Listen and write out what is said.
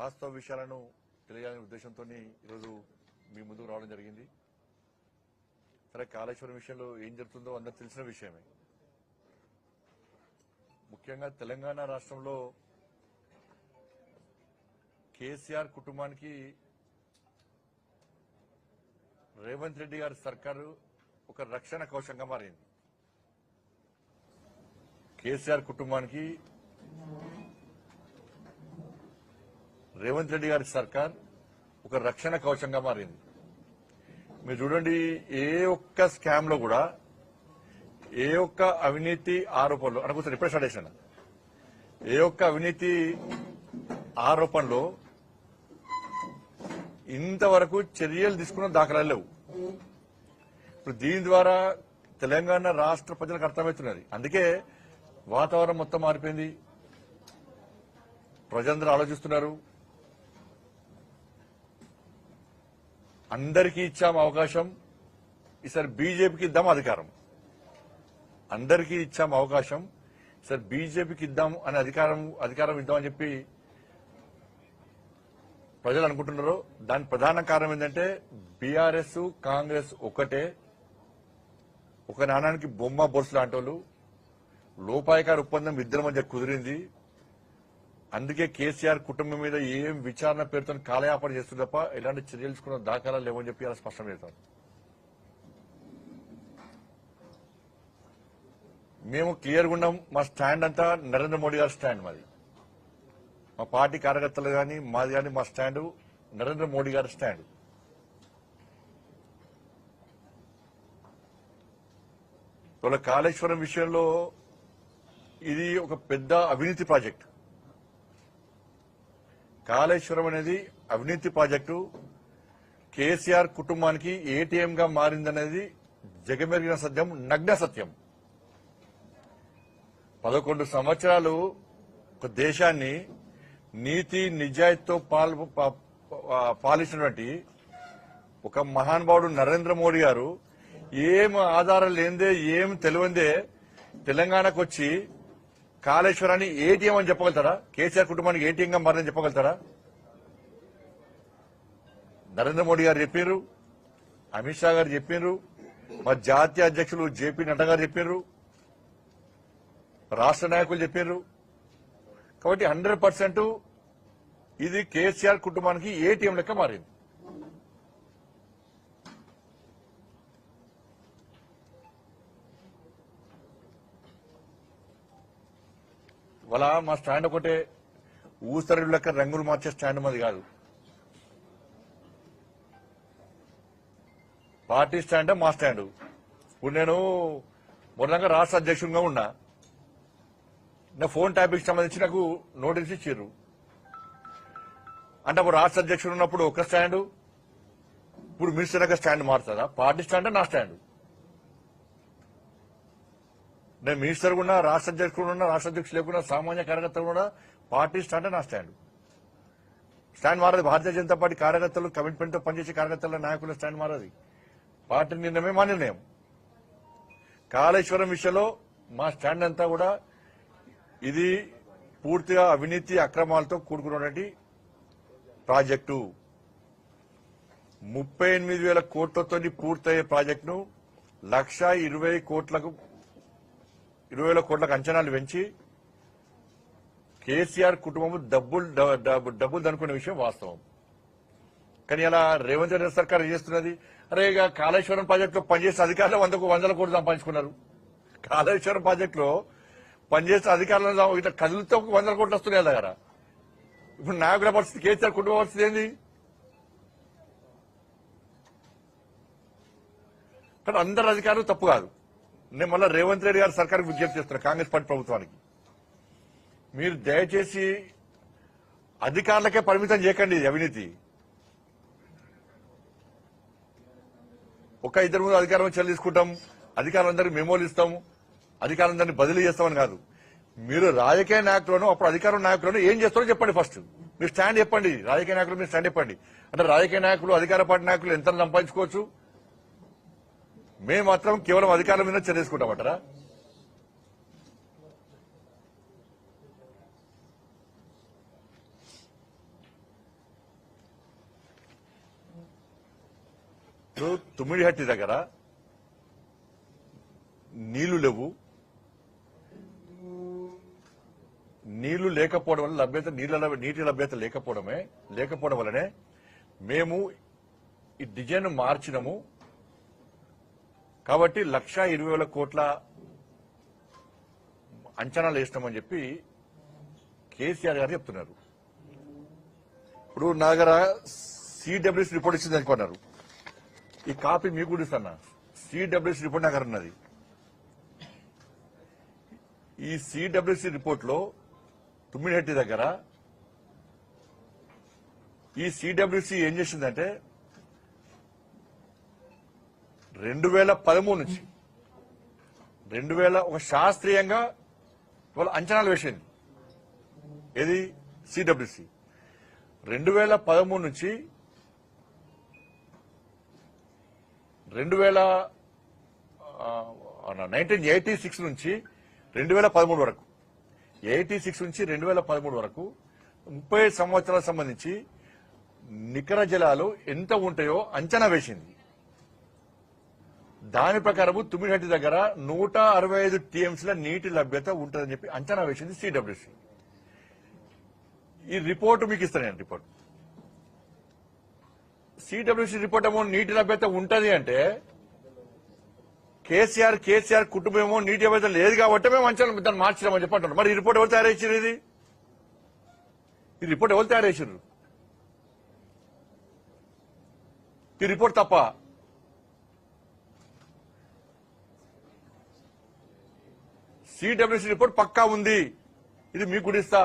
వాస్తవ విషయాలను తెలియాలనే ఉద్దేశంతో ఈరోజు మీ ముందుకు రావడం జరిగింది. సరే, కాళేశ్వరం విషయంలో ఏం జరుగుతుందో అందరూ తెలిసిన విషయమే. ముఖ్యంగా తెలంగాణ రాష్ట్రంలో కేసీఆర్ కుటుంబానికి రేవంత్ రెడ్డి గారి సర్కారు ఒక రక్షణ కవచంగా మారింది. కేసీఆర్ కుటుంబానికి రేవంత్ రెడ్డి గారి సర్కార్ ఒక రక్షణ కవచంగా మారింది. మీరు చూడండి, ఏ ఒక్క స్కామ్ లో కూడా, ఏ ఒక్క అవినీతి ఆరోపణలు అనుకుంటారు, ఇప్పుడే స్టార్ట్ చేసిన ఏ ఒక్క అవినీతి ఆరోపణలో ఇంతవరకు చర్యలు తీసుకున్న దాఖలాలు లేవు. ఇప్పుడు దీని ద్వారా తెలంగాణ రాష్ట్ర ప్రజలకు అర్థమవుతున్నది. అందుకే వాతావరణం మొత్తం మారిపోయింది. ప్రజలందరూ ఆలోచిస్తున్నారు. అందరికీ ఇచ్చాం అవకాశం, ఈసారి బీజేపీకి ఇద్దాం అధికారం. అందరికీ ఇచ్చాం అవకాశం, ఈసారి బీజేపీకి ఇద్దాం అనే అధికారం ఇద్దామని చెప్పి ప్రజలు అనుకుంటున్నారు. దాని ప్రధాన కారణం ఏంటంటే బీఆర్ఎస్ కాంగ్రెస్ ఒక్కటే, ఒక నాణానికి బొమ్మ బొరుసు లాంటి వాళ్ళు. లోపాయకార ఒప్పందం ఇద్దరి మధ్య కుదిరింది. అందుకే కేసీఆర్ కుటుంబం మీద ఏం విచారణ పేరుతో కాలయాపన చేస్తుంది తప్ప ఎలాంటి చర్యలు తీసుకున్న దాఖలాలు లేవని చెప్పి అలా స్పష్టం చేస్తారు. మేము క్లియర్గా ఉన్నాం. మా స్టాండ్ అంతా నరేంద్ర మోడీ గారి స్టాండ్. మాది, మా పార్టీ కార్యకర్తలు కానీ మాది కానీ, మా స్టాండ్ నరేంద్ర మోడీ గారి స్టాండ్. ఇవాళ కాళేశ్వరం విషయంలో ఇది ఒక పెద్ద అవినీతి ప్రాజెక్టు. కాళేశ్వరం అనేది అవినీతి ప్రాజెక్టు. కేసీఆర్ కుటుంబానికి ఏటీఎంగా మారిందనేది జగమెరిగిన సత్యం, నగ్న సత్యం. 11 సంవత్సరాలు ఒక దేశాన్ని నీతి నిజాయితీతో పాలించినటువంటి ఒక మహానుభావుడు నరేంద్ర మోడీ గారు ఏం ఆధారం లేనిదే, ఏం తెలియందే తెలంగాణకు వచ్చి కాళేశ్వరాన్ని ఏటీఎం అని చెప్పగలుగుతారా? కేసీఆర్ కుటుంబానికి ఏటీఎంగా మారని చెప్పగలుగుతారా? నరేంద్ర మోడీ గారు చెప్పారు, అమిత్ షా గారు చెప్పారు, మా జాతీయ అధ్యక్షులు జేపీ నడ్డా గారు చెప్పారు, రాష్ట్ర నాయకులు చెప్పారు. కాబట్టి 100% ఇది కేసీఆర్ కుటుంబానికి ఏటీఎం లెక్క మారింది. వాళ్ళ మా స్టాండ్ ఒకటే, ఊసరి లెక్క రంగులు మార్చే స్టాండ్ మాది కాదు. పార్టీ స్టాండ్ మా స్టాండ్. ఇప్పుడు నేను మొదలంగా రాష్ట్ర అధ్యక్షుడిగా ఉన్నా. నా ఫోన్ ట్యాపింగ్ సంబంధించి నాకు నోటీస్ ఇచ్చారు. అంటే అప్పుడు రాష్ట్ర అధ్యక్షుడు ఉన్నప్పుడు ఒక స్టాండ్, ఇప్పుడు మినిస్టర్ యొక్క స్టాండ్ మారుతుందా? పార్టీ స్టాండ్ నా స్టాండ్. నేను మినిస్టర్ ఉన్నా, రాష్ట్ర అధ్యక్షుడు ఉన్నా, రాష్ట్ర అధ్యక్షులు లేకున్నా, సామాన్య కార్యకర్తలు కూడా పార్టీ స్టాండ్ నా స్టాండ్. స్టాండ్ మారదు. భారతీయ జనతా పార్టీ కార్యకర్తలు, కమిట్మెంట్ తో పనిచేసే కార్యకర్తల నాయకుల స్టాండ్ మారది. పార్టీ నిర్ణయమే మా నిర్ణయం. కాళేశ్వరం విషయంలో మా స్టాండ్ అంతా కూడా ఇది పూర్తిగా అవినీతి అక్రమాలతో కూడుకున్నటువంటి ప్రాజెక్టు. 38,000 కోట్లతో పూర్తయ్యే ప్రాజెక్టును 1,20,000 కోట్లకు అంచనాలు పెంచి కేసీఆర్ కుటుంబం డబ్బులు దనుకునే విషయం వాస్తవం. కానీ అలా రేవంత్ రెడ్డి సర్కార్ ఏం చేస్తున్నది? అరే, ఇక కాళేశ్వరం ప్రాజెక్టులో పనిచేసిన అధికారులు 100 కోట్లు సంపాదించుకున్నారు. కాళేశ్వరం ప్రాజెక్టులో పనిచేసిన అధికారులను ఇట్లా కదులుతో 100 కోట్లు వస్తున్నాయి దగ్గర. ఇప్పుడు నాయకుల పరిస్థితి, కేసీఆర్ కుటుంబ పరిస్థితి ఏంది? కానీ అందరు అధికారులు తప్పు కాదు. నేను మళ్ళీ రేవంత్ రెడ్డి గారి సర్కార్కి విజ్ఞప్తి చేస్తున్నా, కాంగ్రెస్ పార్టీ ప్రభుత్వానికి, మీరు దయచేసి అధికారులకే పరిమితం చేయకండి అవినీతి. ఒక 2-3 అధికారం చర్యలు తీసుకుంటాం, అధికారులందరికీ మెమోలు ఇస్తాం, అధికారులందరినీ బదిలీ చేస్తామని కాదు. మీరు రాజకీయ నాయకులను, అప్పుడు అధికార నాయకులను ఏం చేస్తారో చెప్పండి. ఫస్ట్ మీరు స్టాండ్ చెప్పండి. రాజకీయ నాయకులు మీరు స్టాండ్ చెప్పండి. అంటే రాజకీయ నాయకులు, అధికార పార్టీ నాయకులు ఎంత సంపాదించుకోవచ్చు? మేము మాత్రం కేవలం అధికారుల మీద చర్య తీసుకుంటామంటారా? ఇప్పుడు తుమ్మిడిహట్టి దగ్గర నీళ్లు లేవు. నీళ్లు లేకపోవడం వల్ల నీటి లభ్యత లేకపోవడం వల్లనే మేము ఈ డిజైన్ మార్చినాము. కాబట్టి 1,20,000 కోట్ల అంచనాలు వేసినామని చెప్పి కేసీఆర్ గారు చెప్తున్నారు. ఇప్పుడు నా దగ్గర సిడబ్ల్యూసీ రిపోర్ట్ ఇచ్చింది అనుకున్నారు. ఈ కాపీ మీకు కూడా ఇస్తాను. సిడబ్ల్యూసీ రిపోర్ట్ నా దగ్గర ఉన్నది. ఈ సిడబ్ల్యూసీ రిపోర్ట్ లో తుమ్మిడిహట్టి దగ్గర ఈ సిడబ్ల్యూసీ ఏం చేసిందంటే 2013 నుంచి ఒక శాస్త్రీయంగా వాళ్ళ అంచనాలు వేసింది. ఏది సిడబ్ల్యూసీ 2013 నుంచి 1986 నుంచి 2013 వరకు 2013 వరకు 30 సంవత్సరాలకు సంబంధించి నికర జలాలు ఎంత ఉంటాయో అంచనా వేసింది. దాని ప్రకారం తుమ్మిడిహట్టి దగ్గర 165 టీఎంసీల నీటి లభ్యత ఉంటుందని చెప్పి అంచనా వేసింది సిడబ్ల్యూసీ. ఈ రిపోర్టు మీకు ఇస్తాను నేను. రిపోర్ట్ సిడబ్ల్యూసీ రిపోర్ట్ ఏమో నీటి లభ్యత ఉంటది అంటే కేసీఆర్ కుటుంబం ఏమో నీటి లభ్యత లేదు కాబట్టి మేము అంచనా దాన్ని మార్చినామని చెప్పి అంటున్నాం. మరి ఈ రిపోర్ట్ ఎవరు తయారు చేసారు? ఈ రిపోర్ట్ ఎవరు తయారు చేసారు? ఈ రిపోర్ట్ తప్ప సిడబ్ల్యూసీ రిపోర్ట్ పక్కా ఉంది. ఇది మీకు కూడా ఇస్తా.